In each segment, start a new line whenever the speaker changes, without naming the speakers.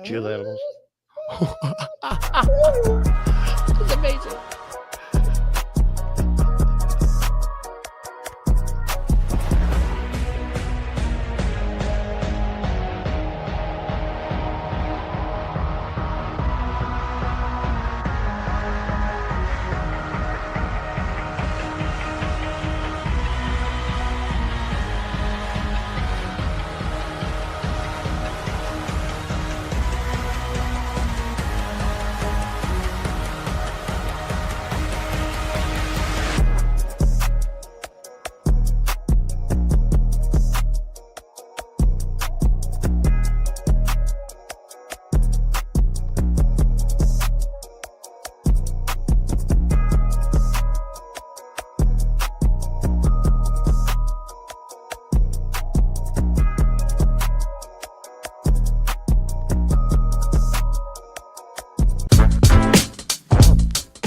Chill animals. It's amazing.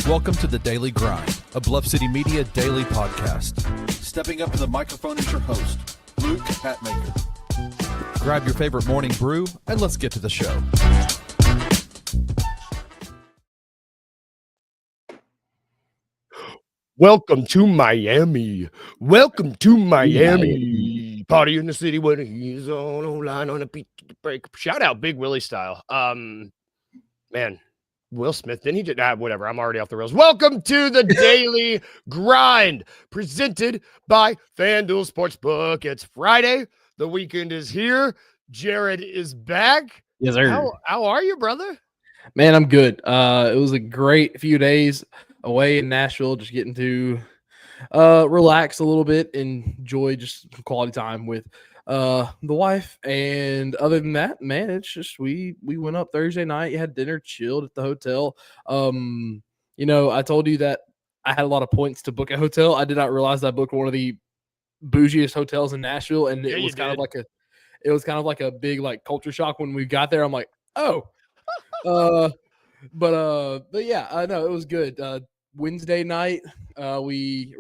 Welcome to The Daily Grind, a Bluff City Media daily podcast. Stepping up to the microphone is your host, Luke Hatmaker. Grab your favorite morning brew, and let's get to the show.
Welcome to Miami. Welcome to Miami. Party in the city when he's on a line on a beat break. Shout out Big Willie style. Man, Will Smith, then he did whatever. I'm already off the rails. Welcome to the Daily Grind, presented by FanDuel Sportsbook. It's Friday. The weekend is here. Jared is back.
Yes, sir.
How are you, brother?
Man, I'm good. It was a great few days away in Nashville, just getting to relax a little bit, enjoy just quality time with the wife. And other than that, man, it's just we went up Thursday night, had dinner, chilled at the hotel. I told you that I had a lot of points to book a hotel. I did not realize I booked one of the bougiest hotels in Nashville, and it was kind of like a big like culture shock when we got there. I'm like, oh. But yeah, I know it was good. Wednesday night, we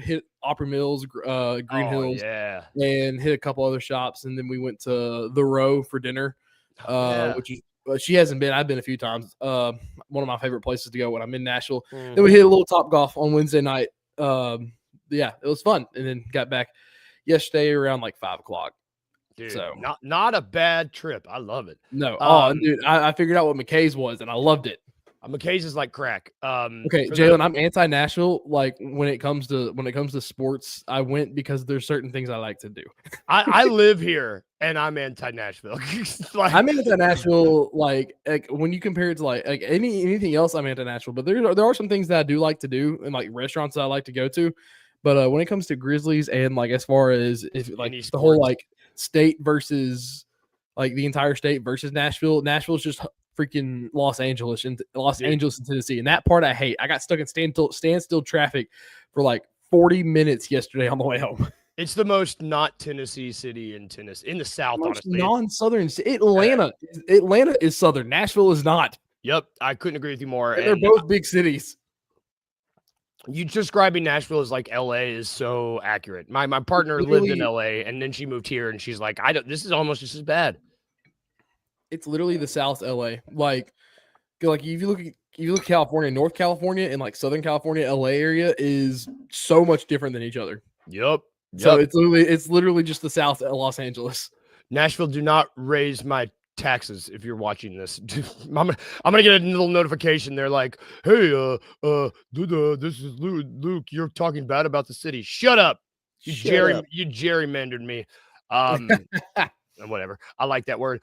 hit Opera Mills, Green Hills,
yeah,
and hit a couple other shops, and then we went to the Row for dinner,
yeah.
which is she hasn't been. I've been a few times. One of my favorite places to go when I'm in Nashville. Then we hit a little Top Golf on Wednesday night. Yeah, it was fun, and then got back yesterday around like 5 o'clock.
Dude,
so
not a bad trip. I love it.
No, dude, I figured out what McKay's was, and I loved it.
McKay's is like crack.
Okay, Jalen, I'm anti-Nashville. Like when it comes to sports, I went because there's certain things I like to do.
I live here and I'm anti-Nashville.
I'm anti-Nashville. Like when you compare it to like anything else, I'm anti-Nashville. But there are some things that I do like to do, and like restaurants that I like to go to. But when it comes to Grizzlies and like as far as if like the whole like state versus like the entire state versus Nashville's just freaking Los Angeles and Tennessee, and that part I hate. I got stuck in standstill traffic for like 40 minutes yesterday on the way home.
It's the most not Tennessee city in the South, honestly.
Non-Southern Atlanta is Southern. Nashville is not.
Yep, I couldn't agree with you more.
And they're both big cities.
You describing Nashville as like LA is so accurate. My partner lived in LA and then she moved here and she's like, this is almost just as bad.
It's literally the South LA. Like if you look at California, North California, and like Southern California, LA area is so much different than each other.
Yep.
So it's literally just the South Los Angeles.
Nashville, do not raise my taxes if you're watching this. I'm gonna get a little notification. They're like, hey, dude, this is Luke. You're talking bad about the city. Shut up. You gerrymandered me. Whatever. I like that word.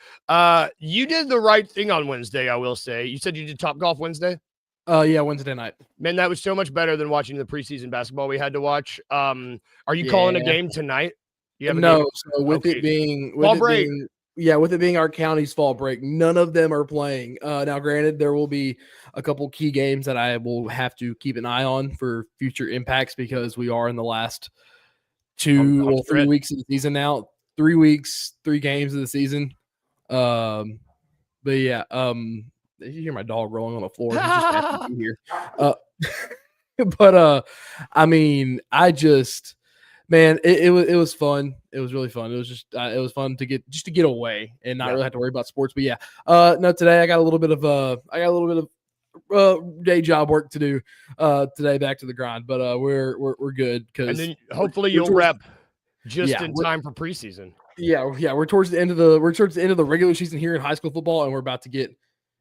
You did the right thing on Wednesday, I will say. You said you did Top Golf Wednesday?
Yeah, Wednesday night.
Man, that was so much better than watching the preseason basketball we had to watch. Are you calling a game tonight?
No. So with it being our county's fall break, none of them are playing. Now, granted, there will be a couple key games that I will have to keep an eye on for future impacts because we are in the last 3 weeks of the season now. 3 weeks, 3 games of the season. But yeah, you hear my dog rolling on the floor. He's just happy to be here. But I mean, Man, it was fun. It was really fun. It was just it was fun to get away and not really have to worry about sports. But yeah, no, today I got a little bit of day job work to do today, back to the grind. But we're good because
And then hopefully you'll rep just in time for preseason.
Yeah, we're towards the end of the regular season here in high school football, and we're about to get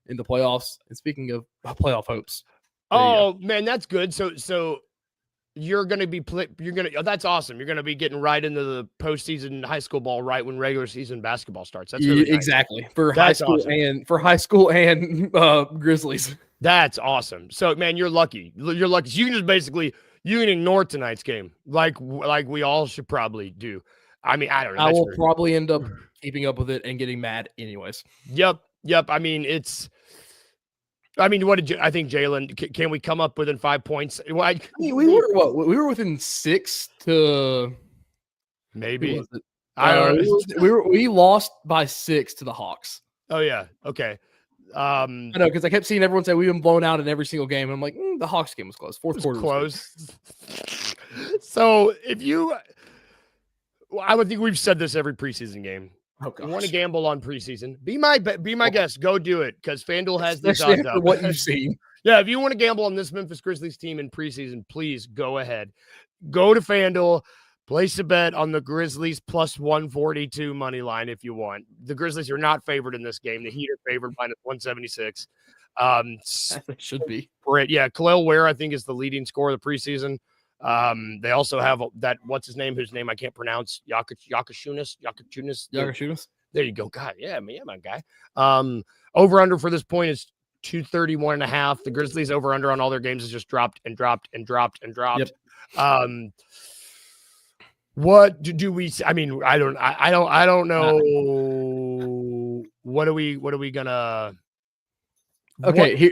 into playoffs. And speaking of playoff hopes,
man, that's good. So you're going to be that's awesome. You're going to be getting right into the postseason high school ball right when regular season basketball starts. That's really nice.
Exactly for high school and Grizzlies.
That's awesome. So man, you're lucky. You're lucky. So you can just you can ignore tonight's game like we all should probably do. I mean, I don't know.
I will probably end up keeping up with it and getting mad anyways.
Yep. I mean, what I think, Jalen? Can we come up within 5 points?
We were within 6 to
maybe.
I don't know. We lost by 6 to the Hawks.
Oh yeah. Okay.
I know, because I kept seeing everyone say we've been blown out in every single game. And I'm like, the Hawks game was close. Fourth quarter was
close. So I would think we've said this every preseason game.
Oh, gosh.
You want to gamble on preseason? Be my guest. Go do it, because FanDuel has these
odds
up.
What you've seen.
Yeah, if you want to gamble on this Memphis Grizzlies team in preseason, please go ahead. Go to FanDuel, place a bet on the Grizzlies plus 142 money line if you want. The Grizzlies are not favored in this game. The Heat are favored minus 176.
It should be.
Great. Yeah, Khalil Ware, I think, is the leading scorer of the preseason. They also have that, what's his name, whose name I can't pronounce, Yakashunas. There you go. God, yeah, my guy. Over under for this point is 231.5. The Grizzlies over under on all their games has just dropped and dropped. Yep. What do we? I mean, I don't know. What are we gonna?
Okay, here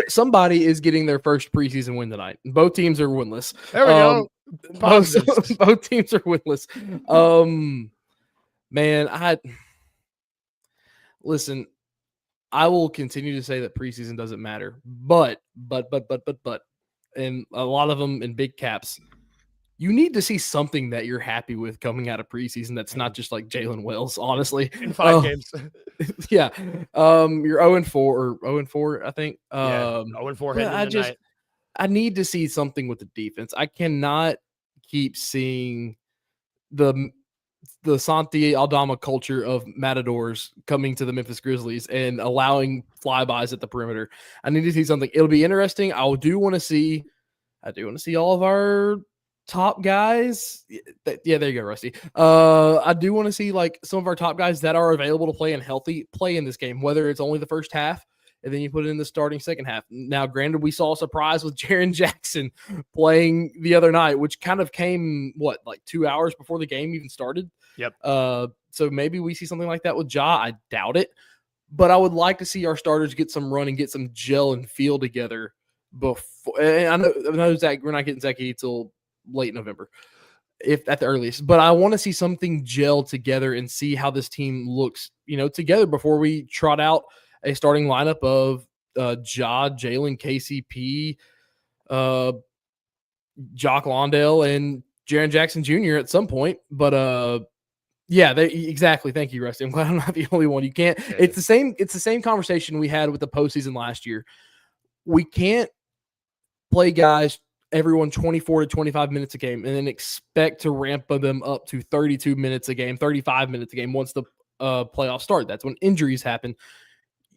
somebody is getting their first preseason win tonight. Both teams are winless.
There we go.
Both teams are winless. Man, listen. I will continue to say that preseason doesn't matter, but, and a lot of them in big caps. You need to see something that you're happy with coming out of preseason. That's not just like Jalen Wells, honestly.
In 5 games.
Yeah. You're 0-4 or 0-4, I think.
0-4 tonight.
I need to see something with the defense. I cannot keep seeing the Santi Aldama culture of matadors coming to the Memphis Grizzlies and allowing flybys at the perimeter. I need to see something. It'll be interesting. I do want to see all of our top guys. Yeah, there you go, Rusty. I do want to see like some of our top guys that are available to play and healthy play in this game, whether it's only the first half and then you put it in the starting second half. Now, granted, we saw a surprise with Jaren Jackson playing the other night, which kind of came, like 2 hours before the game even started?
Yep.
So maybe we see something like that with Ja. I doubt it. But I would like to see our starters get some run and get some gel and feel together before. And I know Zach, we're not getting Zach till late November, if at the earliest. But I want to see something gel together and see how this team looks, together before we trot out a starting lineup of Ja, Jalen, KCP, Jock Londale, and Jaren Jackson Jr. at some point. But yeah, exactly. Thank you, Rusty. I'm glad I'm not the only one. You can't. Yeah. It's the same conversation we had with the postseason last year. We can't play guys, everyone 24 to 25 minutes a game, and then expect to ramp them up to 32 minutes a game, 35 minutes a game once the playoffs start. That's when injuries happen.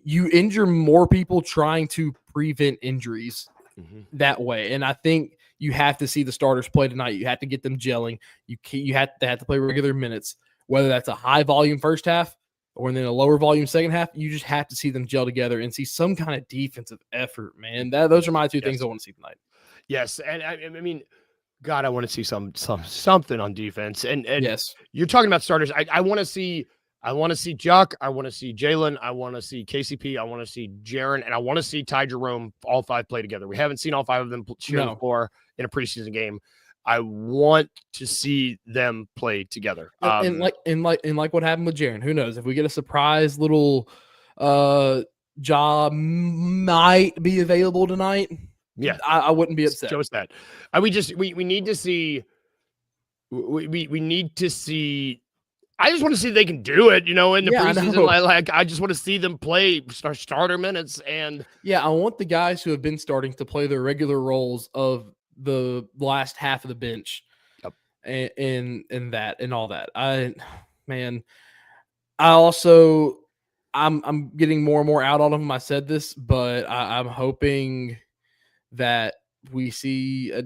You injure more people trying to prevent injuries that way. And I think you have to see the starters play tonight. You have to get them gelling. You have to play regular minutes, whether that's a high volume first half or then a lower volume second half. You just have to see them gel together and see some kind of defensive effort, man. Those are my two things I want to see tonight.
Yes. And I mean, God, I want to see something on defense. And
yes,
you're talking about starters. I want to see Jock. I want to see Jalen. I want to see KCP. I want to see Jaren. And I want to see Ty Jerome, all 5 play together. We haven't seen all 5 of them share the floor in a preseason game. I want to see them play together.
And like what happened with Jaren, who knows? If we get a surprise little job might be available tonight.
Yeah,
I wouldn't be upset.
Show us that. We need to see we need to see. I just want to see if they can do it, in the preseason. I just want to see them play starter minutes. And
I want the guys who have been starting to play their regular roles of the last half of the bench.
Yep.
And that and all that. I'm getting more and more out on them. I said this, but I'm hoping that we see a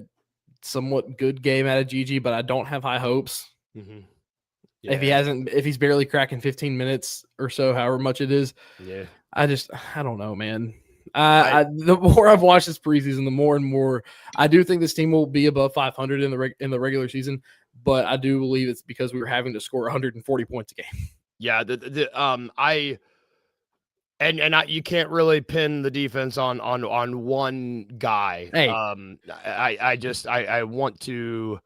somewhat good game out of Gigi, but I don't have high hopes.
Mm-hmm.
Yeah. If he's barely cracking 15 minutes or so, however much it is.
Yeah.
I don't know, man. The more I've watched this preseason, the more and more I do think this team will be above 500 in the regular season, but I do believe it's because we were having to score 140 points a game.
Yeah. You can't really pin the defense on one guy.
Hey.
I want to,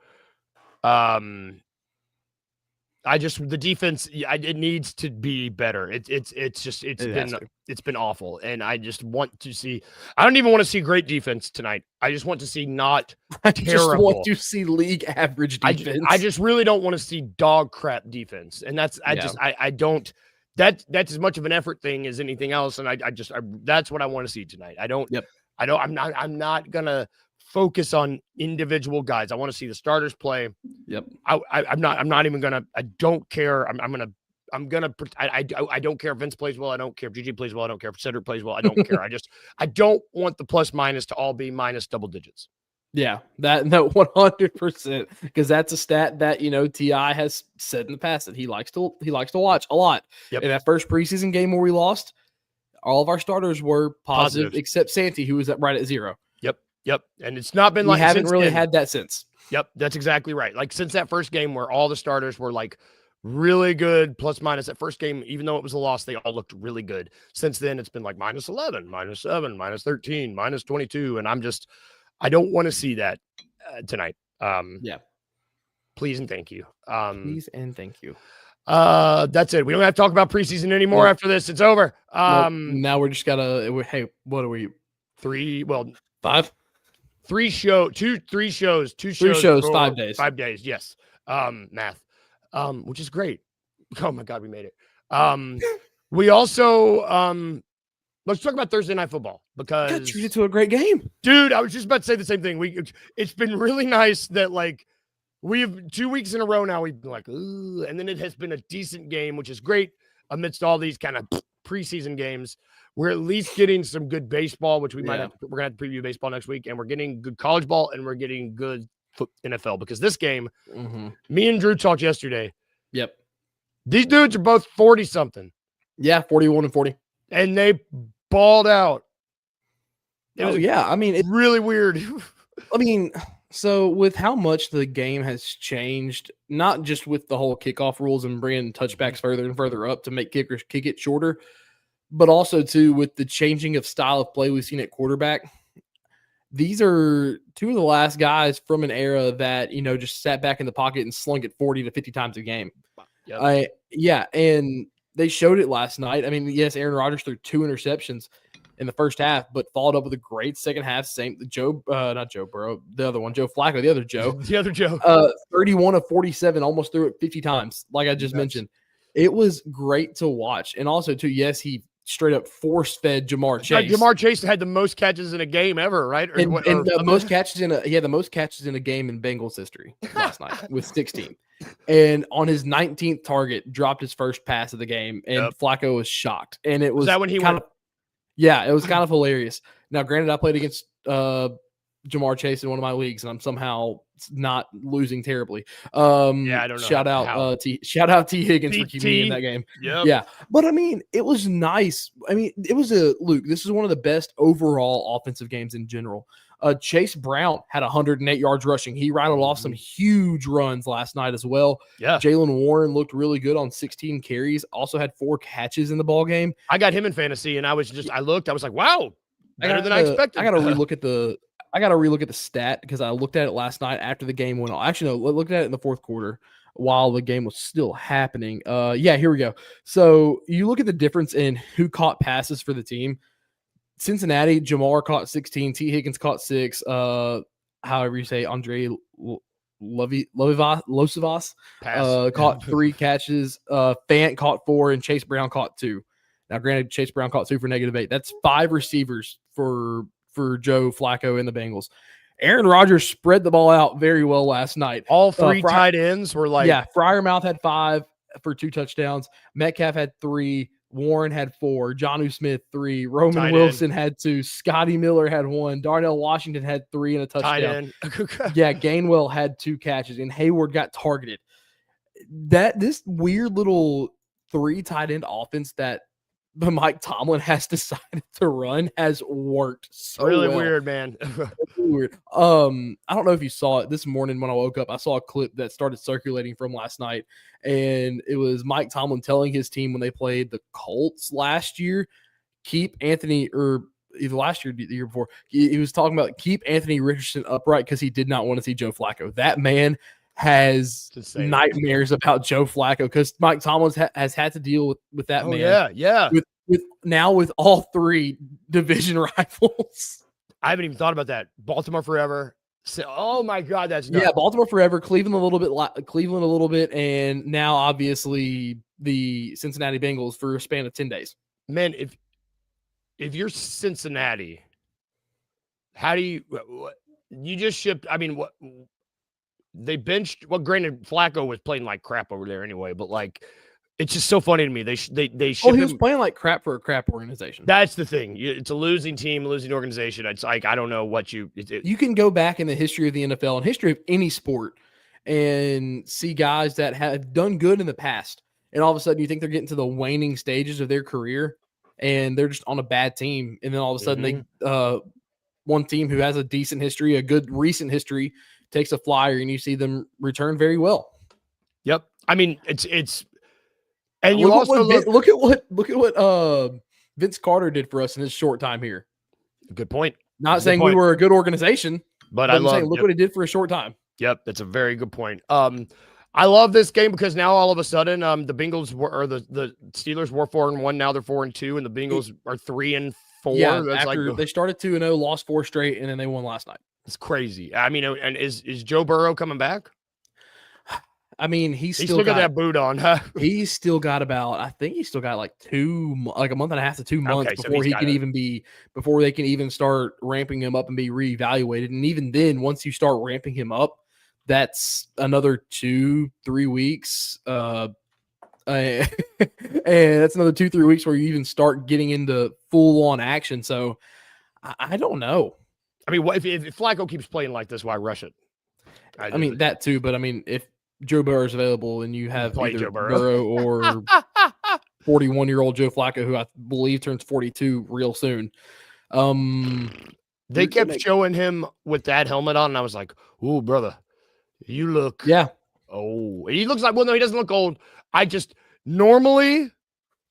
the defense, it needs to be better. It's been awful. And I just want to see, I don't even want to see great defense tonight. I just want to see not terrible.
Just want to see league average defense.
I just really don't want to see dog crap defense. And that's, that's as much of an effort thing as anything else. And that's what I want to see tonight. I'm not going to focus on individual guys. I want to see the starters play.
Yep.
I'm not even gonna. I don't care. I don't care if Vince plays well. I don't care if GG plays well. I don't care if Cedric plays well. I don't care. I don't want the plus minus to all be minus double digits.
Yeah, that 100%, because that's a stat that Ti has said in the past that he likes to watch a lot.
Yep.
In that first preseason game where we lost, all of our starters were positive. Except Santi, who was right at 0.
Yep. And it's not been
we haven't really had that since.
Yep. That's exactly right. Like since that first game where all the starters were like really good, plus minus. That first game, even though it was a loss, they all looked really good. Since then, it's been like minus 11, minus 7, minus 13, minus 22. And I don't want to see that tonight. Please and thank you.
Please and thank you.
That's it. We don't have to talk about preseason anymore after this. It's over.
Now we're just hey, what are we?
5? 3 shows, 2 shows,
5 days.
5 days, yes. Math. Which is great. Oh my God, we made it. We also let's talk about Thursday Night Football because
got treated to a great game.
Dude, I was just about to say the same thing. It's been really nice that like we've 2 weeks in a row now we've been like, ooh, and then it has been a decent game, which is great amidst all these kind of preseason games. We're at least getting some good baseball, which we're going to have to preview baseball next week. And we're getting good college ball and we're getting good NFL because this game, me and Drew talked yesterday.
Yep.
These dudes are both 40 something.
Yeah. 41 and 40.
And they balled out.
I mean,
it's really weird.
I mean, so with how much the game has changed, not just with the whole kickoff rules and bringing touchbacks further and further up to make kickers kick it shorter, but also, too, with the changing of style of play we've seen at quarterback, these are 2 of the last guys from an era that, just sat back in the pocket and slung it 40 to 50 times a game.
Yep.
And they showed it last night. I mean, yes, Aaron Rodgers threw 2 interceptions in the first half, but followed up with a great second half. Not Joe Burrow, the other one, Joe Flacco, the other Joe.
The other Joe.
31 of 47, almost threw it 50 times, like I just mentioned. It was great to watch. And also, too, yes, he straight up force-fed Jamar Chase.
Jamar Chase had the most catches in a game ever, right?
The most catches in a game in Bengals history last night with 16. And on his 19th target, dropped his first pass of the game, and Flacco was shocked. And it was
that when he went?
Yeah, it was kind of hilarious. Now, granted, I played against Jamar Chase in one of my leagues, and I'm somehow not losing terribly. I don't know. Shout out T Higgins for keeping me in that game.
Yep.
Yeah. But I mean, it was nice. I mean, this is one of the best overall offensive games in general. Chase Brown had 108 yards rushing. He rattled off some huge runs last night as well.
Yeah.
Jalen Warren looked really good on 16 carries. Also had 4 catches in the ball game.
I got him in fantasy, and I was like, wow, better than I expected.
I got to relook at the stat because I looked at it last night after the game went on. Actually, no, looked at it in the fourth quarter while the game was still happening. Here we go. So you look at the difference in who caught passes for the team. Cincinnati, Jamar caught 16. T. Higgins caught 6. However you say, Andre Losivas caught 3 catches. Fant caught 4, and Chase Brown caught 2. Now, granted, Chase Brown caught 2 for -8. That's 5 receivers for Joe Flacco and the Bengals. Aaron Rodgers spread the ball out very well last night.
All 3 tight ends were like...
Yeah, Freiermuth had 5 for 2 touchdowns. Metcalf had 3. Warren had 4. Jonnu Smith 3. Roman Wilson had 2. Scotty Miller had 1. Darnell Washington had 3 and a touchdown. Yeah, Gainwell had 2 catches, and Hayward got targeted. This weird little 3 tight end offense that Mike Tomlin has decided to run has worked so
really
well.
Weird, man.
Weird. I don't know if you saw it this morning when I woke up. I saw a clip that started circulating from last night, and it was Mike Tomlin telling his team when they played the Colts last year, keep Anthony, or either last year or the year before, he was talking about keep Anthony Richardson upright because he did not want to see Joe Flacco. That man has nightmares about Joe Flacco because Mike Tomlin has had to deal with that man.
Yeah.
With all 3 division rivals.
I haven't even thought about that. Baltimore forever. Oh my God, that's nuts.
Yeah, Baltimore forever. Cleveland a little bit, and now obviously the Cincinnati Bengals for a span of 10 days.
Man, if you're Cincinnati, how do you just shipped? I mean, what they benched? Well, granted, Flacco was playing like crap over there anyway, but like. It's just so funny to me. They
he was playing like crap for a crap organization.
That's the thing. It's a losing team, losing organization. It's like I don't know what you
can go back in the history of the NFL and history of any sport and see guys that have done good in the past, and all of a sudden you think they're getting to the waning stages of their career, and they're just on a bad team, and then all of a sudden they one team who has a decent history, a good recent history, takes a flyer, and you see them return very well.
Yep. I mean, it's. And you
look
also
look at what Vince Carter did for us in his short time here.
Good point.
Not saying we were a good organization,
but I'm saying
look what he did for a short time.
Yep, that's a very good point. I love this game because now all of a sudden the Bengals the Steelers were 4-1. Now they're 4-2, and the Bengals are 3-4.
Yeah,
that's
after they started 2-0, lost 4 straight, and then they won last night.
It's crazy. I mean, and is Joe Burrow coming back?
I mean, he's still
got that boot on, huh?
He's still got I think he's still got like a month and a half to 2 months before before they can even start ramping him up and be reevaluated. And even then, once you start ramping him up, that's another 2-3 weeks. And that's another 2-3 weeks where you even start getting into full on action. So I don't know.
I mean, if Flacco keeps playing like this, why rush it?
I mean, that too, but I mean, if Joe Burrow is available and you have either
Joe
Burrow or 41-year-old Joe Flacco, who I believe turns 42 real soon.
They kept showing him with that helmet on, and I was like, "Ooh, brother, you look."
Yeah.
Oh, he looks like. Well, no, he doesn't look old. Normally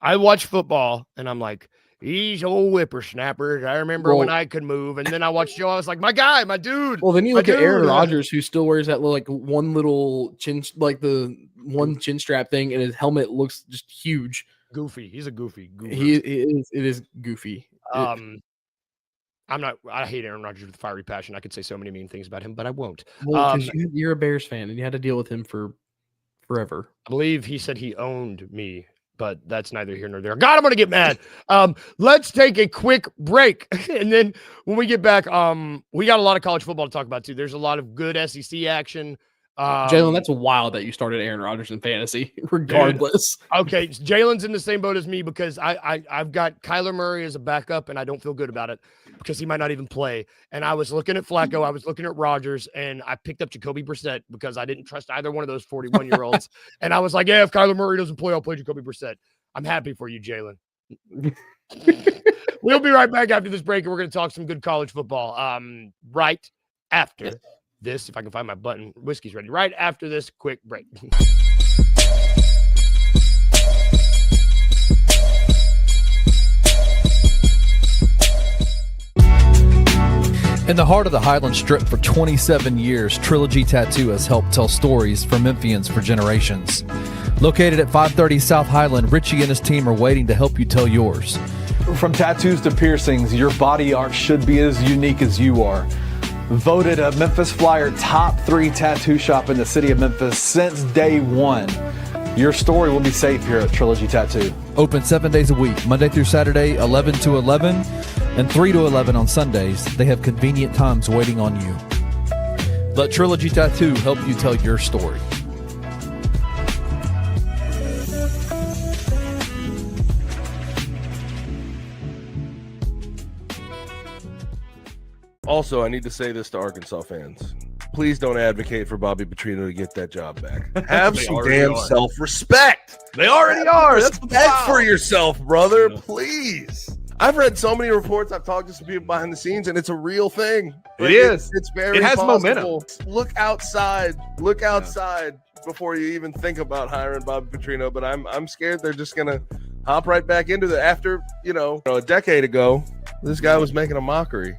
I watch football, and I'm like, he's old whippersnapper. I remember when I could move, and then I watched Joe. I was like, my guy, my dude.
Well, then you look at Aaron Rodgers, who still wears that one little chin, like the one chin strap thing, and his helmet looks just huge.
Goofy. He's a goofy.
It is goofy.
I hate Aaron Rodgers with fiery passion. I could say so many mean things about him, but I won't.
Well, you're a Bears fan, and you had to deal with him for forever.
I believe he said he owned me. But that's neither here nor there. God, I'm going to get mad. Let's take a quick break. And then when we get back, we got a lot of college football to talk about, too. There's a lot of good SEC action.
Jalen, that's wild that you started Aaron Rodgers in fantasy, regardless.
Dude. Okay, Jalen's in the same boat as me because I've got Kyler Murray as a backup, and I don't feel good about it because he might not even play. And I was looking at Flacco, I was looking at Rodgers, and I picked up Jacoby Brissett because I didn't trust either one of those 41-year-olds. And I was like, yeah, if Kyler Murray doesn't play, I'll play Jacoby Brissett. I'm happy for you, Jalen. We'll be right back after this break, and we're going to talk some good college football right after this. If I can find my button. Whiskey's ready. Right after this quick break.
In the heart of the Highland Strip for 27 years, Trilogy Tattoo has helped tell stories for Memphians for generations. Located at 530 South Highland, Richie and his team are waiting to help you tell yours.
From tattoos to piercings, your body art should be as unique as you are. Voted a Memphis Flyer top 3 tattoo shop in the city of Memphis since day one. Your story will be safe here at Trilogy Tattoo.
Open 7 days a week, Monday through Saturday, 11 to 11, and 3 to 11 on Sundays. They have convenient times waiting on you. Let Trilogy Tattoo help you tell your story.
Also, I need to say this to Arkansas fans. Please don't advocate for Bobby Petrino to get that job back. Have
They
some
already
damn
are.
self-respect.
They already are. That's
Respect for yourself, brother.
Yeah.
Please. I've read so many reports. I've talked to some people behind the scenes, and it's a real thing.
It is.
It's very
It has
possible. Look outside. Look outside before you even think about hiring Bobby Petrino. But I'm scared they're just gonna hop right back into the after a decade ago. This guy was making a mockery.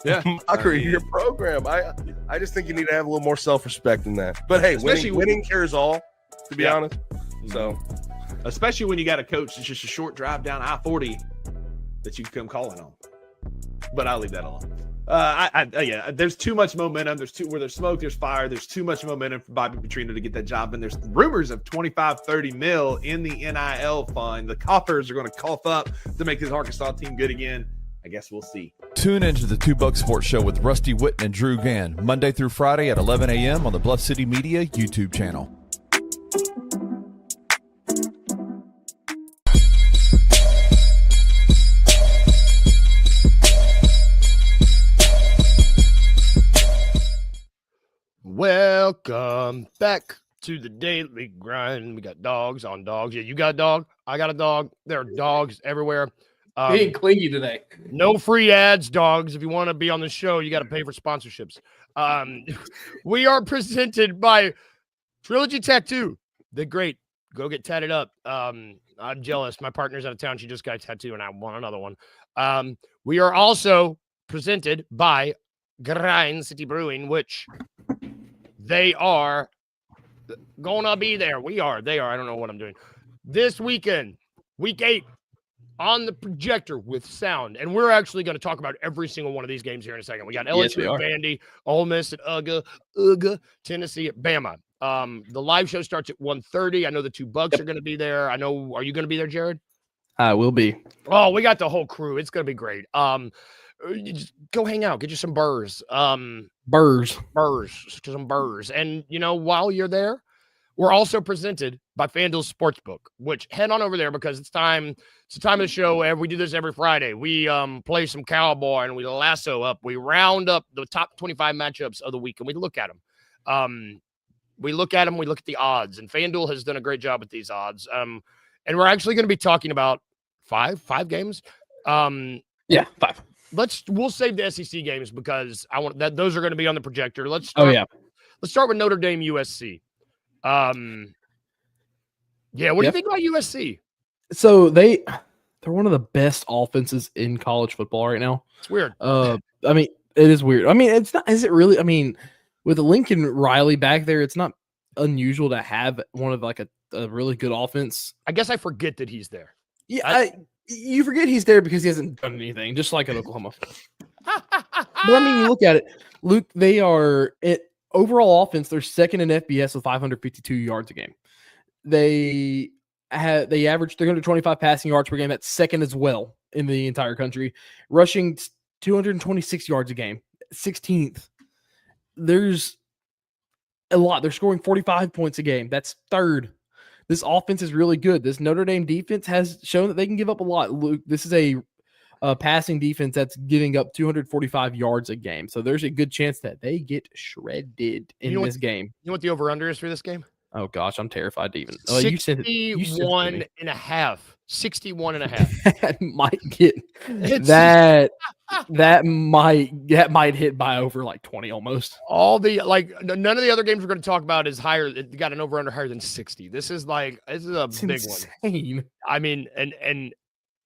Yeah.
Mockery of your program. I just think you need to have a little more self-respect than that. But hey,
Especially
winning cures all, to be honest. So
especially when you got a coach that's just a short drive down I-40 that you can come calling on. But I'll leave that alone. Yeah, there's too much momentum. Where there's smoke, there's fire. There's too much momentum for Bobby Petrino to get that job. And there's rumors of 25, 30 mil in the NIL fund. The coffers are going to cough up to make this Arkansas team good again. I guess we'll see.
Tune into the 2 Buck Sports Show with Rusty Witten and Drew Gann, Monday through Friday at 11 a.m. on the Bluff City Media YouTube channel.
Welcome back to the Daily Grind. We got dogs on dogs. Yeah, you got a dog. I got a dog. There are dogs everywhere.
Being clingy today.
No free ads, dogs. If you want to be on the show, you got to pay for sponsorships. We are presented by Trilogy Tattoo. They're great. Go get tatted up. I'm jealous. My partner's out of town. She just got a tattoo, and I want another one. We are also presented by Grind City Brewing, which they are gonna be there. We are. They are. I don't know what I'm doing. This weekend, week 8. On the projector with sound. And we're actually going to talk about every single one of these games here in a second. We got LSU at Vandy, Ole Miss at UGA, Tennessee at Bama. The live show starts at 1:30. I know the 2 Bucks are going to be there. Are you going to be there, Jared?
I will be.
Oh, we got the whole crew. It's going to be great. You just go hang out, get you some burrs.
Burrs.
Some burrs. And, while you're there, we're also presented by FanDuel Sportsbook, which head on over there because it's time. It's the time of the show. We do this every Friday. We play some cowboy and we lasso up. We round up the top 25 matchups of the week and we look at them. We look at them. We look at the odds. And FanDuel has done a great job with these odds. And we're actually going to be talking about five games.
Yeah, 5.
We'll save the SEC games because I want that. Those are going to be on the projector. Let's start with Notre Dame USC. What do you think about USC?
So they're one of the best offenses in college football right now.
It's weird.
I mean, it is weird. I mean, it's not. Is it really? I mean, with Lincoln Riley back there, it's not unusual to have one of like a really good offense.
I guess I forget that he's there.
Yeah, you forget he's there because he hasn't done anything, just like at Oklahoma. But I mean, you look at it, Luke. They are overall offense. They're second in FBS with 552 yards a game. They average 325 passing yards per game. That's second as well in the entire country. Rushing 226 yards a game, 16th. There's a lot. They're scoring 45 points a game. That's third. This offense is really good. This Notre Dame defense has shown that they can give up a lot. Luke, this is a passing defense that's giving up 245 yards a game. So there's a good chance that they get shredded in this game.
You know what the over-under is for this game?
Oh, gosh, I'm terrified to even.
61 and a half. 61 and a half.
That might get that might hit by over like 20 almost.
None of the other games we're going to talk about is higher. It got an over-under higher than 60. This is a big
insane
one. I mean, and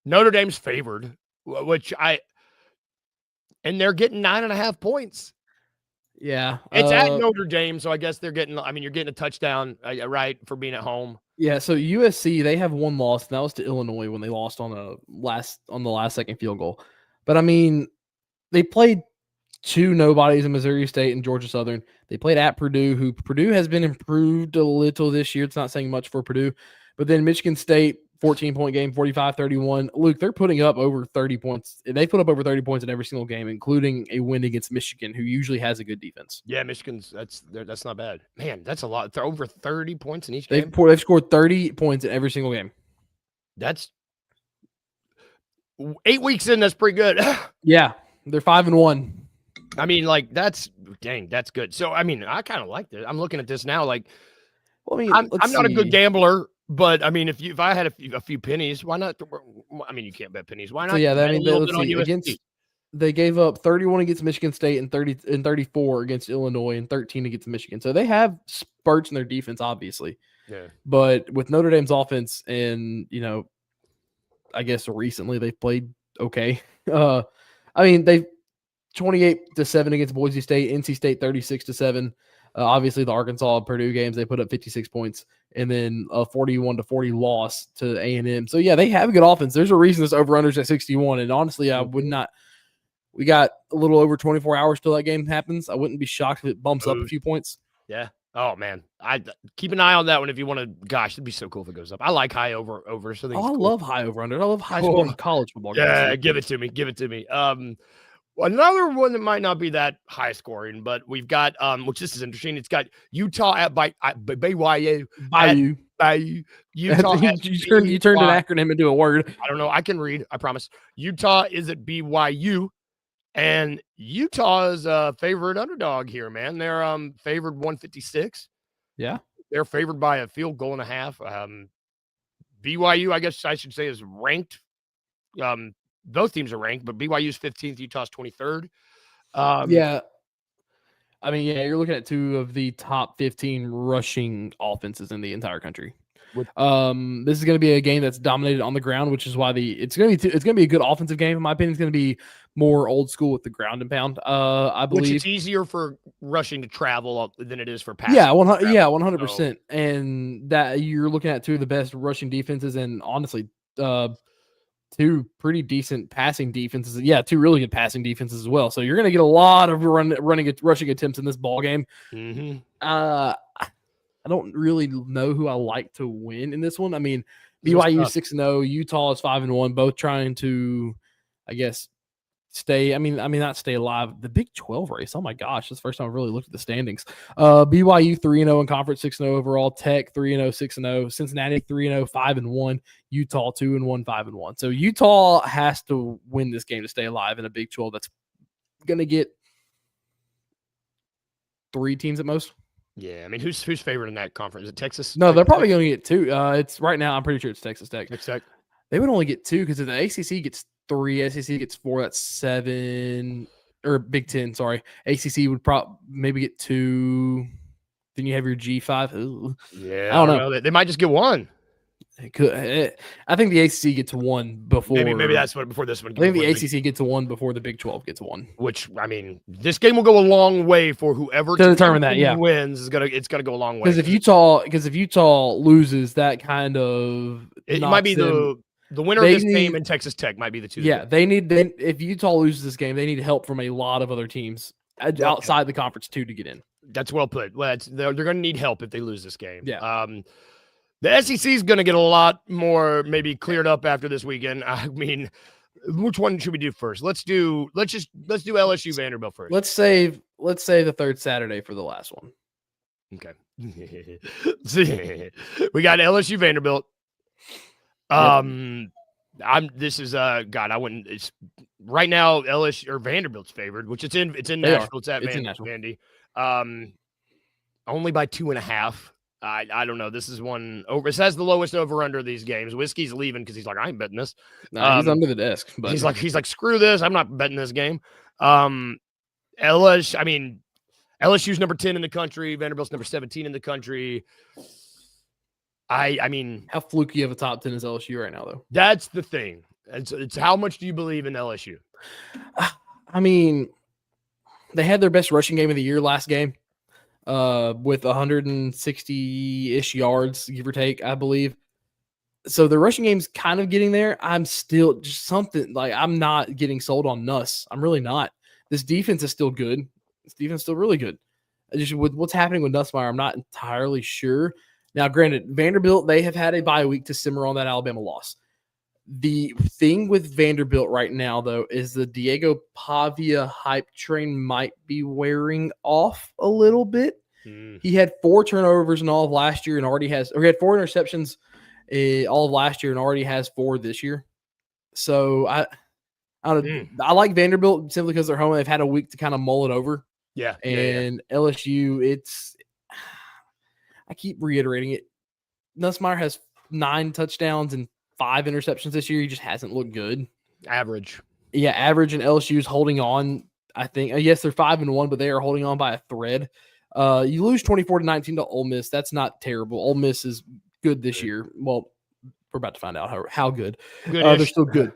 Notre Dame's favored, and they're getting 9.5 points.
Yeah.
It's at Notre Dame, so I guess you're getting a touchdown, right, for being at home.
Yeah, so USC, they have one loss, and that was to Illinois when they lost on the last second field goal. But I mean, they played 2 nobodies in Missouri State and Georgia Southern. They played at Purdue, who Purdue has been improved a little this year. It's not saying much for Purdue. But then Michigan State, 14-point game, 45-31. Luke, they're putting up over 30 points. They put up over 30 points in every single game, including a win against Michigan, who usually has a good defense.
Yeah, Michigan's that's not bad. Man, that's a lot. They're over 30 points in each
They've
game.
they've scored 30 points in every single game.
That's 8 weeks in. That's pretty good.
Yeah, they're 5-1.
I mean, like that's good. So I mean, I kind of like this. I'm looking at this now. Like,
Well, I mean,
I'm not a good gambler, but I mean, if I had a few pennies, why not? I mean, you can't bet pennies. Why not?
So yeah,
bet
I
a
mean,
little
let's
bit on
see.
USC?
They gave up 31 against Michigan State and 34 against Illinois and 13 against Michigan. So they have spurts in their defense, obviously.
Yeah.
But with Notre Dame's offense and, I guess recently they've played okay. I mean, they've 28-7 against Boise State, NC State 36-7. Obviously, the Arkansas Purdue games, they put up 56 points, and then a 41-40 loss to A&M. So, yeah, they have a good offense. There's a reason this over-under's at 61, and honestly, I would not – we got a little over 24 hours till that game happens. I wouldn't be shocked if it bumps up a few points.
Yeah. Oh, man. I keep an eye on that one if you want to – gosh, it'd be so cool if it goes up. I like high over. So
I love high over-under. I love high-scoring college football games.
Yeah, give it to me. Give it to me. Another one that might not be that high scoring, but we've got which this is interesting. It's got Utah at BYU. Bayou. Utah.
You turned an acronym into a word.
I don't know. I can read. I promise. Utah is at BYU, and Utah is a favorite underdog here. Man, they're favored 156.
Yeah,
they're favored by a field goal and a half. BYU, I guess I should say, is ranked. Both teams are ranked, but BYU's 15th, Utah's 23rd.
Yeah. I mean, yeah, you're looking at 2 of the top 15 rushing offenses in the entire country. This is going to be a game that's dominated on the ground, which is why it's going to be a good offensive game. In my opinion, it's going to be more old school with the ground and pound. I believe
which it's easier for rushing to travel than it is for passing.
Yeah, 100%. And that you're looking at 2 of the best rushing defenses, and honestly, 2 pretty decent passing defenses. Yeah, 2 really good passing defenses as well. So you're going to get a lot of rushing attempts in this ball game.
Mm-hmm.
I don't really know who I like to win in this one. I mean, BYU 6-0, Utah is 5-1, both trying to, I guess, stay. I mean, not stay alive. The Big 12 race. Oh my gosh, that's the first time I've really looked at the standings. BYU 3-0 in conference, 6-0 overall. Tech 3-0, 6-0. Cincinnati 3-0, 5-1. Utah 2-1, 5-1. So Utah has to win this game to stay alive in a Big 12 that's going to get 3 teams at most.
Yeah, I mean, who's favored in that conference? Is it Texas?
No, they're probably going to get 2. It's right now. I'm pretty sure it's Texas Tech. They would only get 2 because if the ACC gets 3, SEC gets 4. That's 7, or Big 10. Sorry, ACC would maybe get 2. Then you have your G5. Ooh.
Yeah, I don't know. They might just get 1.
It could. I think the ACC gets 1 before.
Maybe that's what before this one.
I think the ACC gets 1 before the Big 12 gets 1.
Which, I mean, this game will go a long way for whoever
to determine that. Yeah,
wins is gonna go a long way.
Because if Utah loses, that kind of
it might be the winner of this game and Texas Tech might be the 2.
Yeah, if Utah loses this game, they need help from a lot of other teams outside the conference too to get in.
That's well put. Well, they're going to need help if they lose this game.
Yeah.
The SEC is going to get a lot more maybe cleared up after this weekend. I mean, which one should we do first? Let's do LSU Vanderbilt first.
Let's save the third Saturday for the last one.
Okay. We got LSU Vanderbilt. It's right now LSU or Vanderbilt's favored, which it's in Nashville. It's at Vandy. Only by 2.5. I don't know. This is one over. It has the lowest over under these games. Whiskey's leaving because he's like, I ain't betting this.
No, he's under the desk. But
he's like, screw this. I'm not betting this game. LSU's number 10 in the country. Vanderbilt's number 17 in the country. I mean,
how fluky of a top 10 is LSU right now, though?
That's the thing. It's how much do you believe in LSU?
I mean, they had their best rushing game of the year last game. With 160-ish yards, give or take, I believe. So the rushing game's kind of getting there. I'm still just something like I'm not getting sold on Nuss. I'm really not. this defense is still good. This defense is still really good. Just with what's happening with Nussmeier, I'm not entirely sure. Now, granted, Vanderbilt, they have had a bye week to simmer on that Alabama loss. The thing with Vanderbilt right now, though, is the Diego Pavia hype train might be wearing off a little bit. He had 4 turnovers in all of last year and he had 4 interceptions all of last year and already has 4 this year. So I like Vanderbilt simply because they're home. They've had a week to kind of mull it over.
Yeah.
And LSU, I keep reiterating it. Nussmeier has 9 touchdowns and 5 interceptions this year. He just hasn't looked good.
Average.
Yeah, average, and LSU's holding on, I think. Yes, they're 5-1, but they are holding on by a thread. You lose 24-19 to Ole Miss. That's not terrible. Ole Miss is good this year. Well, we're about to find out how good. They're still good.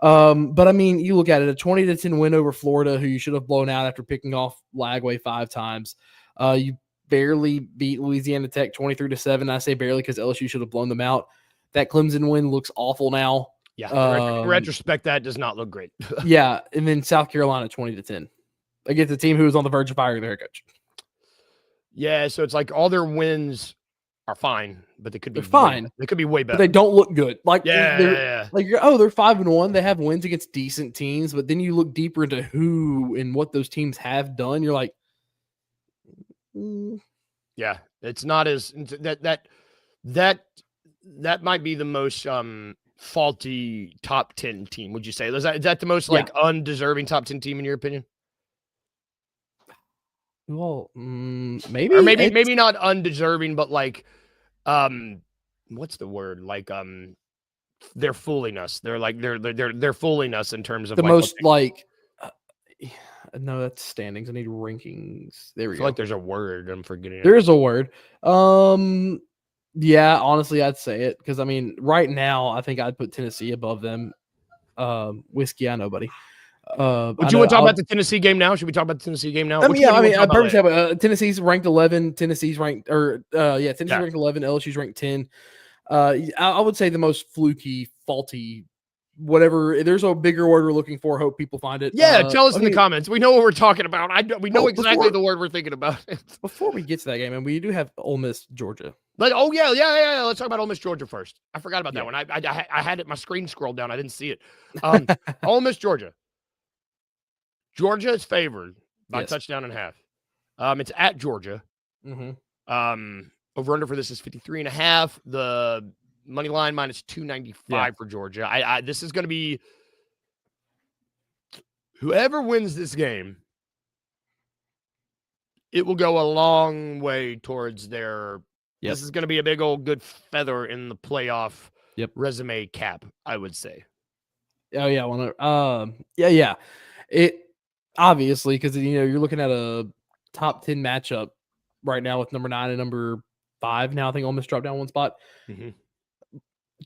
But I mean, you look at it, a 20-10 win over Florida, who you should have blown out after picking off Lagway 5 times. You barely beat Louisiana Tech 23-7. I say barely because LSU should have blown them out. That Clemson win looks awful now.
Yeah, in retrospect, that does not look great.
Yeah, and then South Carolina 20-10 against a team who was on the verge of firing their head coach.
Yeah, so it's like all their wins are fine, but they could be
fine.
They could be way better.
But they don't look good. Like
yeah.
Like they're 5-1. They have wins against decent teams, but then you look deeper into who and what those teams have done. You're like,
yeah, it's not as that might be the most faulty top 10 team. Would you say is that the most like undeserving top 10 team in your opinion?
Well, maybe,
or maybe not undeserving, but like, what's the word? Like, they're fooling us. They're like they're fooling us in terms of
the
like,
most like. No, that's standings. I need rankings. There we
I
go.
feel like there's a word I'm forgetting.
There's a word. Yeah, honestly, I'd say it because I mean, right now, I think I'd put Tennessee above them. Whiskey, I know, buddy.
Would you want to talk about the Tennessee game now? Should we talk about the Tennessee game now?
Tennessee's ranked 11. Tennessee's ranked 11. LSU's ranked 10. I would say the most fluky, faulty, whatever. There's a bigger word we're looking for. Hope people find it.
Yeah, tell us in the comments. We know what we're talking about. We know exactly the word we're thinking about.
Before we get to that game, and we do have Ole Miss, Georgia.
Yeah. Let's talk about Ole Miss, Georgia first. I forgot about that one. I had it. My screen scrolled down. I didn't see it. Ole Miss, Georgia. Georgia is favored by a touchdown and a half. It's at Georgia. Over under for this is 53.5. The money line minus 295 for Georgia. This is going to be whoever wins this game. It will go a long way towards their. This is going to be a big old good feather in the playoff resume cap, I would say.
Oh yeah, yeah. It obviously because you're looking at a top 10 matchup right now with number 9 and number 5. Now I think Ole Miss dropped down one spot.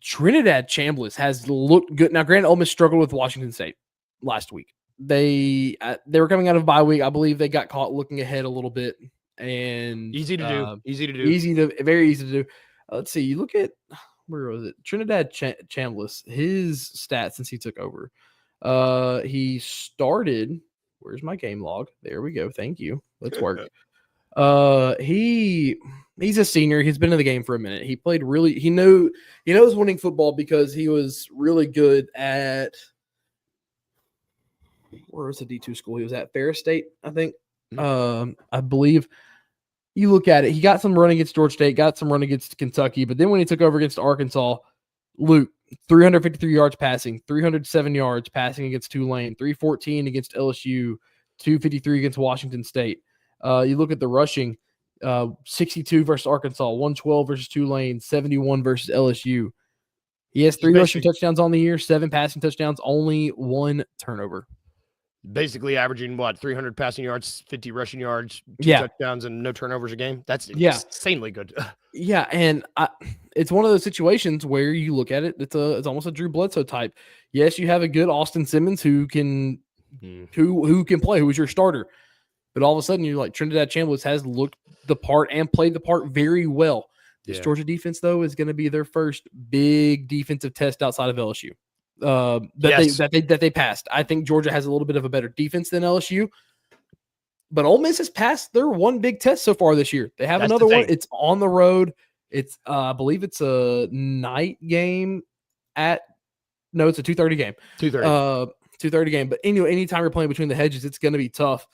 Trinidad Chambliss has looked good. Now, granted, Ole Miss struggled with Washington State last week. They were coming out of bye week. I believe they got caught looking ahead a little bit. And
very easy to do.
Let's see. You look at where was it? Trinidad Chambliss. His stats since he took over. He started. Where's my game log? There we go. Thank you. Let's work. He's a senior. He's been in the game for a minute. He played really. He knows winning football because he was really good at. Where was the D2 school? He was at Ferris State, I think. I believe. You look at it. He got some run against Georgia State, got some run against Kentucky, but then when he took over against Arkansas, Luke, 353 yards passing, 307 yards passing against Tulane, 314 against LSU, 253 against Washington State. You look at the rushing, 62 versus Arkansas, 112 versus Tulane, 71 versus LSU. He has 3 rushing touchdowns on the year, 7 passing touchdowns, only 1 turnover.
Basically averaging 300 passing yards, 50 rushing yards, 2 touchdowns, and no turnovers a game. That's insanely good.
And it's one of those situations where you look at it. It's almost a Drew Bledsoe type. Yes, you have a good Austin Simmons who can play, who is your starter. But all of a sudden, you're like Trinidad Chambliss has looked the part and played the part very well. This Georgia defense, though, is going to be their first big defensive test outside of LSU. that they passed. I think Georgia has a little bit of a better defense than LSU. But Ole Miss has passed their one big test so far this year. They have
That's
another
the
one.
thing.
It's on the road. It's I believe it's a night game it's a 2:30 game.
2:30.
2:30 game. But anyway, anytime you're playing between the hedges, it's going to be tough.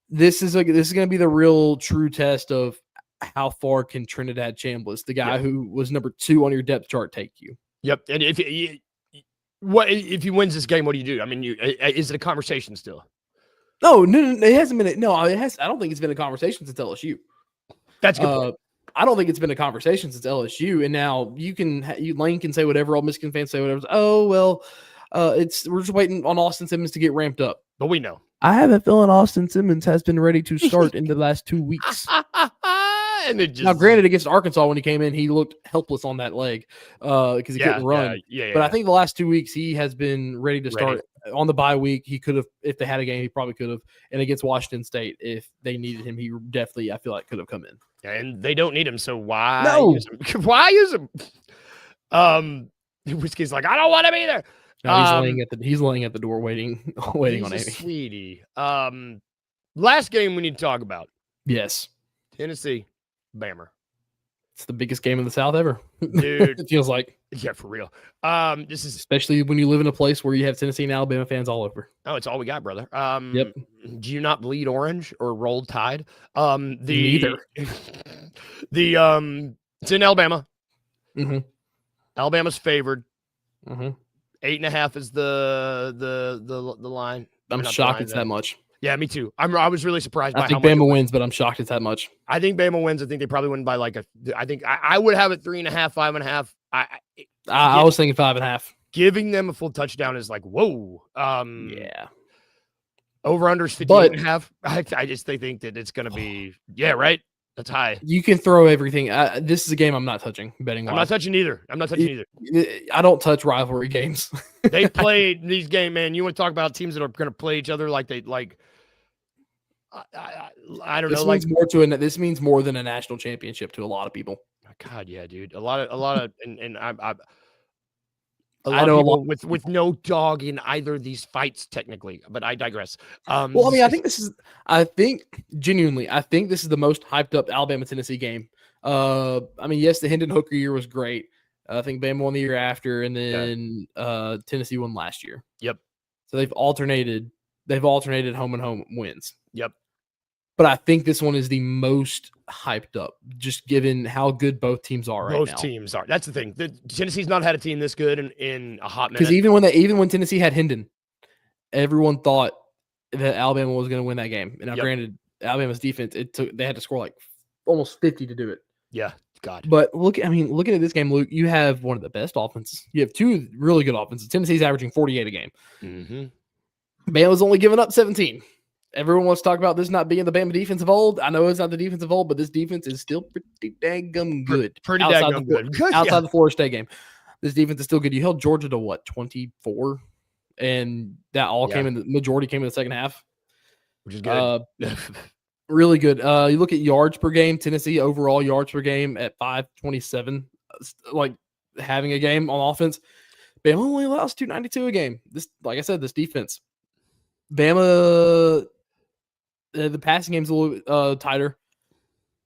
This is going to be the real true test of how far can Trinidad Chambliss, the guy who was number 2 on your depth chart, take you.
Yep. And if he wins this game, what do you do? I mean, is it a conversation still?
No, it hasn't been. I don't think it's been a conversation since LSU.
That's a good point.
I don't think it's been a conversation since LSU. And now Lane can say whatever, Ole Miss fans say whatever. Oh well, we're just waiting on Austin Simmons to get ramped up.
But we know.
I have a feeling Austin Simmons has been ready to start in the last 2 weeks.
And it just,
Now, granted, against Arkansas when he came in, he looked helpless on that leg because he couldn't run. But I think the last 2 weeks he has been ready to start. On the bye week, he could have, if they had a game, he probably could have. And against Washington State, if they needed him, he definitely, I feel like, could have come in.
And they don't need him, so why?
No.
Use him? Why use him? Whiskey's like, I don't want him either.
No, he's laying at the door, waiting on Amy.
Sweetie. Last game we need to talk about.
Yes,
Tennessee, Bama.
It's the biggest game in the South ever,
dude.
It feels like.
Yeah, for real. This is
especially when you live in a place where you have Tennessee and Alabama fans all over.
Oh, it's all we got, brother.
Yep.
Do you not bleed orange or roll tide?
Neither.
It's in Alabama.
Mm-hmm.
Alabama's favored.
Mm-hmm.
8.5 is the line.
I'm shocked it's that much.
Yeah, me too. I was really surprised by
how much. I think Bama wins, but I'm shocked it's that much.
I think Bama wins. I think they probably win by I think I would have it 3.5, 5.5.
I was thinking 5.5.
Giving them a full touchdown is like, whoa.
Yeah.
Over under is 58.5. I just think that it's going to be, right? That's high.
You can throw everything. This is a game I'm not touching, betting.
I'm not touching either.
I don't touch rivalry games.
They played these games, man. You want to talk about teams that are going to play each other like they like. I don't know.
This means more than a national championship to a lot of people.
God, yeah, dude. A lot of, and
I know
people with no dog in either of these fights, technically, but I digress.
Well, I mean, I think genuinely, this is the most hyped up Alabama-Tennessee game. I mean, yes, the Hendon Hooker year was great. I think Bama won the year after, and then Tennessee won last year.
Yep.
So they've alternated home and home wins.
Yep.
But I think this one is the most hyped up, just given how good both teams are right now.
Both teams are. That's the thing. Tennessee's not had a team this good in a hot minute.
Because even when Tennessee had Hendon, everyone thought that Alabama was going to win that game. And granted, Alabama's defense, they had to score like almost 50 to do it.
Yeah, God.
But looking at this game, Luke, you have one of the best offenses. You have two really good offenses. Tennessee's averaging 48 a game.
Mm-hmm.
Bama's only giving up 17. Everyone wants to talk about this not being the Bama defense of old. I know it's not the defense of old, but this defense is still pretty daggum good.
Pretty daggum good.
Outside the Florida State game, this defense is still good. You held Georgia to what, 24? And that all majority came in the second half.
Which is good.
Really good. You look at yards per game, Tennessee overall yards per game at 527. Like having a game on offense. Bama only allows 292 a game. This, like I said, this defense. Bama, the passing game's a little tighter.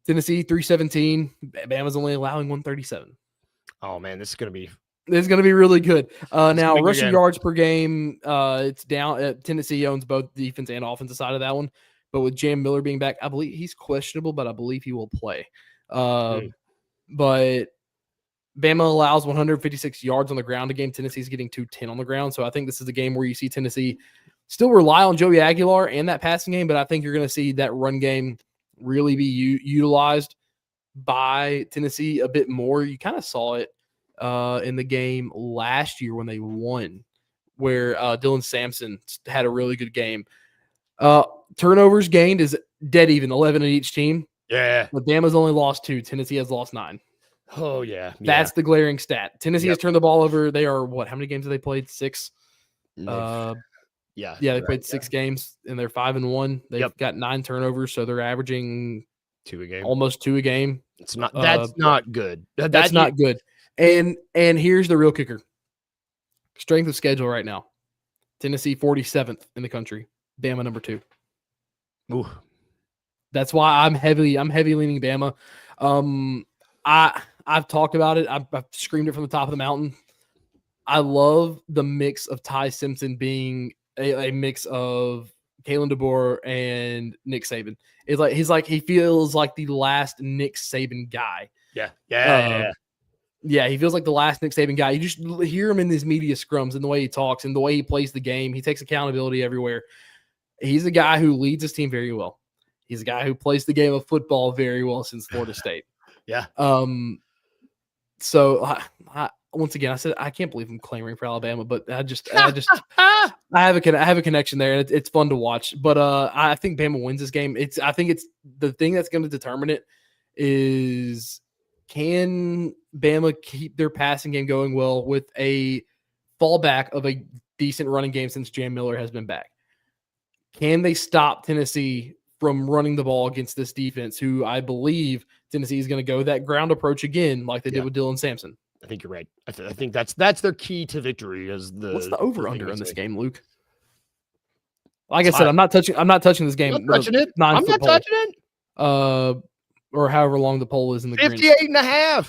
Tennessee 317. Bama's only allowing 137.
Oh man, this is gonna be
really good. Now rushing yards per game, it's down. Tennessee owns both defense and offensive side of that one. But with Jam Miller being back, I believe he's questionable, but I believe he will play. But Bama allows 156 yards on the ground a game. Tennessee's getting 210 on the ground. So I think this is a game where you see Tennessee still rely on Joey Aguilar and that passing game, but I think you're going to see that run game really be utilized by Tennessee a bit more. You kind of saw it in the game last year when they won, where Dylan Sampson had a really good game. Turnovers gained is dead even, 11 in each team.
Yeah.
But Bama's only lost 2. Tennessee has lost 9.
Oh, yeah.
That's the glaring stat. Tennessee has turned the ball over. They are what? How many games have they played? 6? They played 6 games, and they're 5-1. They've got 9 turnovers, so they're averaging
2 a game.
Almost 2 a game.
It's not. That's not good.
That's not good. And here's the real kicker. Strength of schedule right now. Tennessee 47th in the country. Bama number 2.
Ooh.
That's why I'm heavy leaning Bama. I've talked about it. I've screamed it from the top of the mountain. I love the mix of Ty Simpson being a mix of Kalen DeBoer and Nick Saban. He feels like the last Nick Saban guy. Yeah, he feels like the last Nick Saban guy. You just hear him in his media scrums and the way he talks and the way he plays the game. He takes accountability everywhere. He's a guy who leads his team very well. He's a guy who plays the game of football very well since Florida State.
Yeah.
So once again, I said I can't believe I'm clamoring for Alabama, but I have a connection there, and it's fun to watch. But I think Bama wins this game. I think it's the thing that's going to determine it is, can Bama keep their passing game going well with a fallback of a decent running game since Jam Miller has been back? Can they stop Tennessee from running the ball against this defense, who I believe Tennessee is going to go that ground approach again like they did with Dylan Sampson?
I think you're right. I think that's their key to victory. What's
the over-under in this game, Luke? Like I said, I'm not touching this game.
I'm not touching it. I'm not touching it.
Or however long the poll is in the
58.5.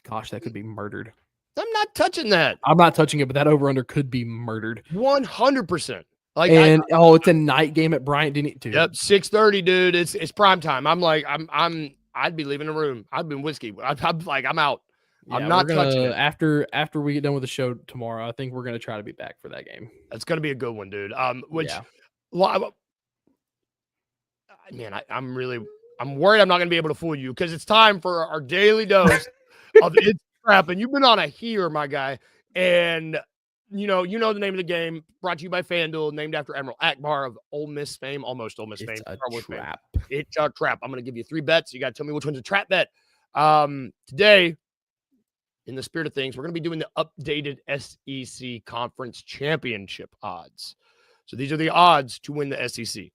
Gosh, that could be murdered.
I'm not touching that.
I'm not touching it, but that over-under could be murdered.
100%.
It's a night game at Bryant-Denny too.
Yep, 6:30, dude. It's prime time. I'd be leaving the room. I've been whiskey. I'm out.
Yeah,
I'm not touching it.
After we get done with the show tomorrow, I think we're gonna try to be back for that game.
That's gonna be a good one, dude. Man, I'm worried I'm not gonna be able to fool you, because it's time for our daily dose of It's Crap, and you've been on a heater, my guy. And you know the name of the game, brought to you by FanDuel, named after Admiral Akbar of Ole Miss fame, almost Ole Miss fame.
It's a trap.
It's a trap. I'm going to give you 3 bets. You got to tell me which one's a trap bet. Today, in the spirit of things, we're going to be doing the updated SEC Conference Championship odds. So these are the odds to win the SEC.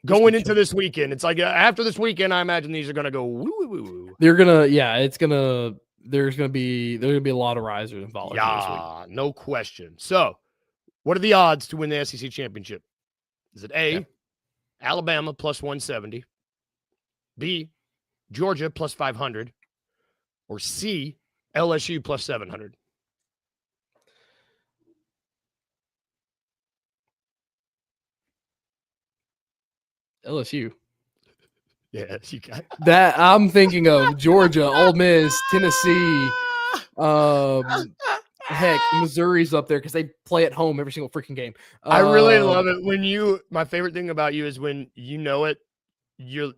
Going into this weekend, it's like after this weekend, I imagine these are going to go woo.
There's gonna be a lot of risers and fallers this week.
No question. So, what are the odds to win the SEC championship? Is it A, Alabama plus 170, B, Georgia plus 500, or C, LSU plus 700?
LSU.
Yeah, you got
that. I'm thinking of Georgia, Ole Miss, Tennessee. Heck, Missouri's up there because they play at home every single freaking game.
I really love it when my favorite thing about you is when you know it, you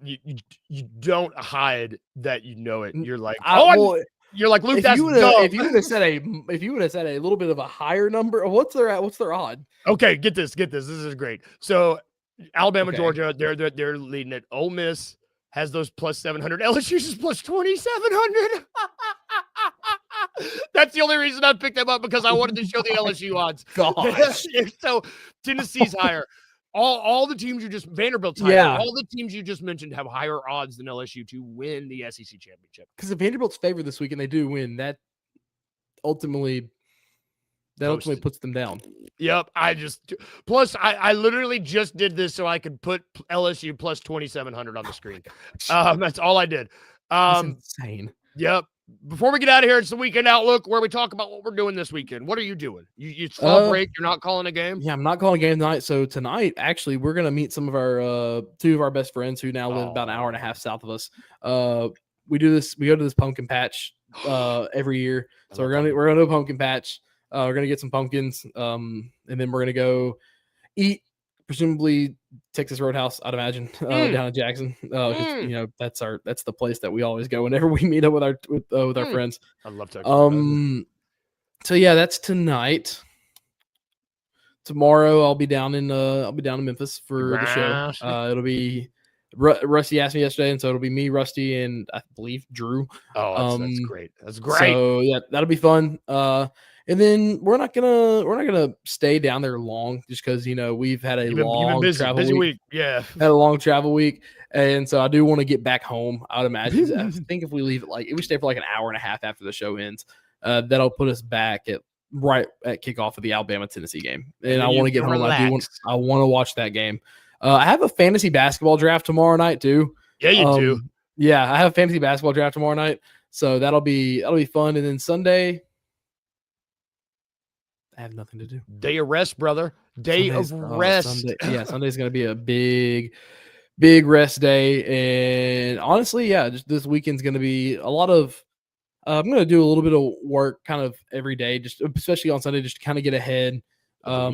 don't hide that you know it. You're like, you're like, Luke, that's dumb.
If you would have said a little bit of a higher number, what's their odd?
Okay, get this. This is great. So Alabama, Georgia, they're leading it. Ole Miss has those plus 700. LSU's is plus 2,700. That's the only reason I picked them up, because I wanted to show the LSU odds.
Gosh.
So Tennessee's higher. All the teams you just Vanderbilt's higher.
Yeah.
All the teams you just mentioned have higher odds than LSU to win the SEC championship.
Because if Vanderbilt's favored this week and they do win, that ultimately puts them down.
Yep. I literally just did this so I could put LSU plus 2,700 on the screen. That's all I did.
That's insane.
Yep. Before we get out of here, it's the Weekend Outlook, where we talk about what we're doing this weekend. What are you doing? You fall break. You're not calling a game?
Yeah, I'm not calling a game tonight. So tonight, actually, we're going to meet some of our 2 of our best friends who now live about an hour and a half south of us. We go to this pumpkin patch every year. So we're going to a pumpkin patch. We're going to get some pumpkins, and then we're going to go eat, presumably Texas Roadhouse, I'd imagine, down in Jackson. That's the place that we always go whenever we meet up with our friends.
I love Texas.
So yeah, that's tonight. Tomorrow I'll be down in Memphis for the show. It'll be Rusty asked me yesterday, and so it'll be me, Rusty, and I believe Drew.
Oh, that's great. That's great.
So yeah, that'll be fun. And then we're not gonna stay down there long, just because we've had a long travel week. Yeah, had a long travel week, and so I do want to get back home. I would imagine. I think if we leave if we stay for like an hour and a half after the show ends, that'll put us back right at kickoff of the Alabama-Tennessee game. And I
you
want to get home.
relax.
I want to watch that game. I have a fantasy basketball draft tomorrow night too.
Yeah, you do.
Yeah, I have a fantasy basketball draft tomorrow night, so that'll be fun. And then Sunday, I have nothing to do.
Day of rest, brother. Day of rest.
Sunday's gonna be a big rest day. And honestly, just this weekend's gonna be a lot of. I'm gonna do a little bit of work, kind of every day, just especially on Sunday, just to kind of get ahead. I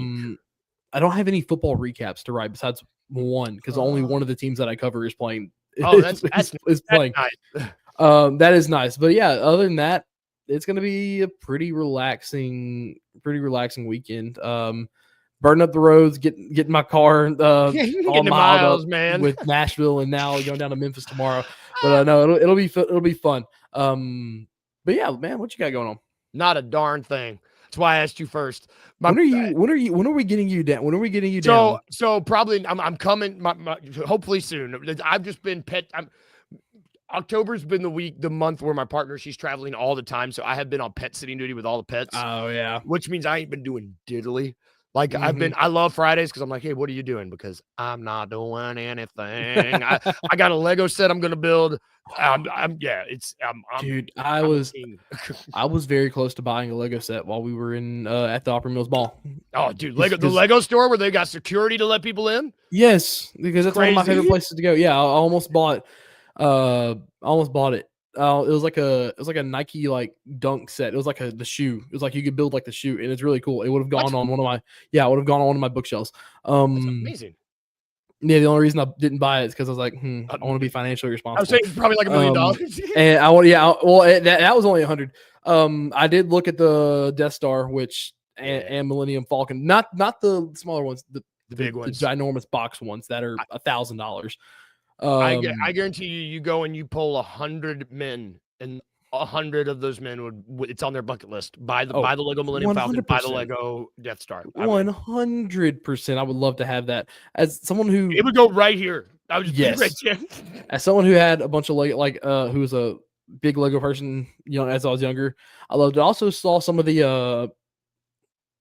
don't have any football recaps to write besides one, because only one of the teams that I cover is playing.
Oh, that's
playing.
nice.
That is nice. But yeah, other than that, it's gonna be a pretty relaxing weekend. Burning up the roads, getting my car all miles up
man.
with Nashville, and now going down to Memphis tomorrow. But no, it'll be fun. But yeah, man, what you got going on?
Not a darn thing. That's why I asked you first.
When are we getting you down? When are we getting you down?
So probably I'm coming. Hopefully soon. I've just been October's been the month where my partner, she's traveling all the time, so I have been on pet sitting duty with all the pets.
Oh yeah,
which means I ain't been doing diddly. Like I love Fridays because I'm like, hey, what are you doing? Because I'm not doing anything. I got a Lego set I'm gonna build.
Dude, I was very close to buying a Lego set while we were in at the Opera Mills Mall.
Oh, dude, the Lego store where they got security to let people in.
Yes, because that's one of my favorite places to go. Yeah, I almost bought it. It was like a Nike like dunk set. It was like the shoe. It was like you could build like the shoe, and it's really cool. It would have gone on one of my bookshelves.
That's amazing.
Yeah, the only reason I didn't buy it is because I was like, I want to be financially responsible.
I was saying probably like $1 million.
And I want, that was only 100. I did look at the Death Star, which and Millennium Falcon, not the smaller ones, the
big ones,
the ginormous box ones that are $1,000.
I guarantee you go and you pull 100 men, and 100 of those men it's on their bucket list. Buy the Lego Millennium 100%. Falcon, buy the Lego Death Star.
100%. I would love to have that. As someone who
it would go right here. I would just right here.
As someone who had a bunch of Lego, who was a big Lego person, as I was younger, I loved it. I also saw some of the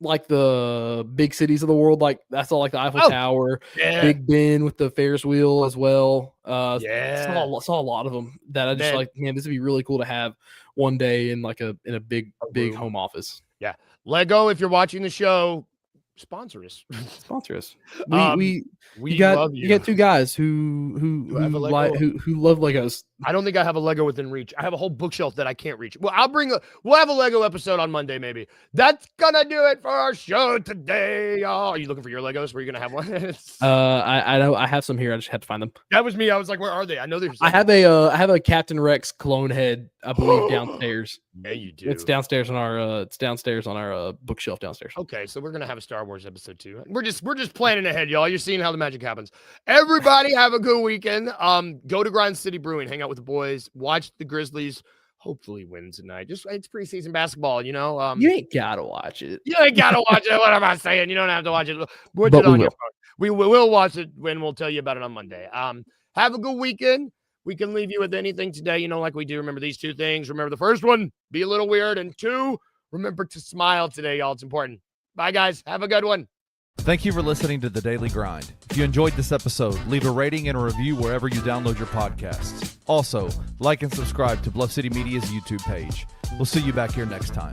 like the big cities of the world, like I saw like the Eiffel Tower, Big Ben with the Ferris wheel as well. Saw a lot of them that I just man, this would be really cool to have one day in like a big home office.
Yeah, Lego, if you're watching the show, sponsor us.
You got two guys who love Legos.
I don't think I have a Lego within reach. I have a whole bookshelf that I can't reach. Well, we'll have a Lego episode on Monday, maybe. That's gonna do it for our show today. Oh, are you looking for your Legos? Were you gonna have one?
I know I have some here. I just had to find them.
That was me. I was like, where are they? I know there's.
I have a Captain Rex clone head, I believe, downstairs.
Yeah, you do.
It's downstairs on our bookshelf downstairs.
Okay, so we're gonna have a Star Wars episode too. We're just planning ahead, y'all. You're seeing how the magic happens. Everybody have a good weekend. Go to Grind City Brewing, hang out with the boys, watch the Grizzlies hopefully win tonight. It's preseason basketball, you ain't
gotta watch it.
You ain't gotta watch it. What am I saying? You don't have to watch it. Put it on your phone. We will watch it when we'll tell you about it on Monday. Have a good weekend. We can leave you with anything today, like we do. Remember these two things. Remember the first one, be a little weird, and 2, remember to smile today, y'all. It's important. Bye, guys. Have a good one.
Thank you for listening to The Daily Grind. If you enjoyed this episode, leave a rating and a review wherever you download your podcasts. Also, like and subscribe to Bluff City Media's YouTube page. We'll see you back here next time.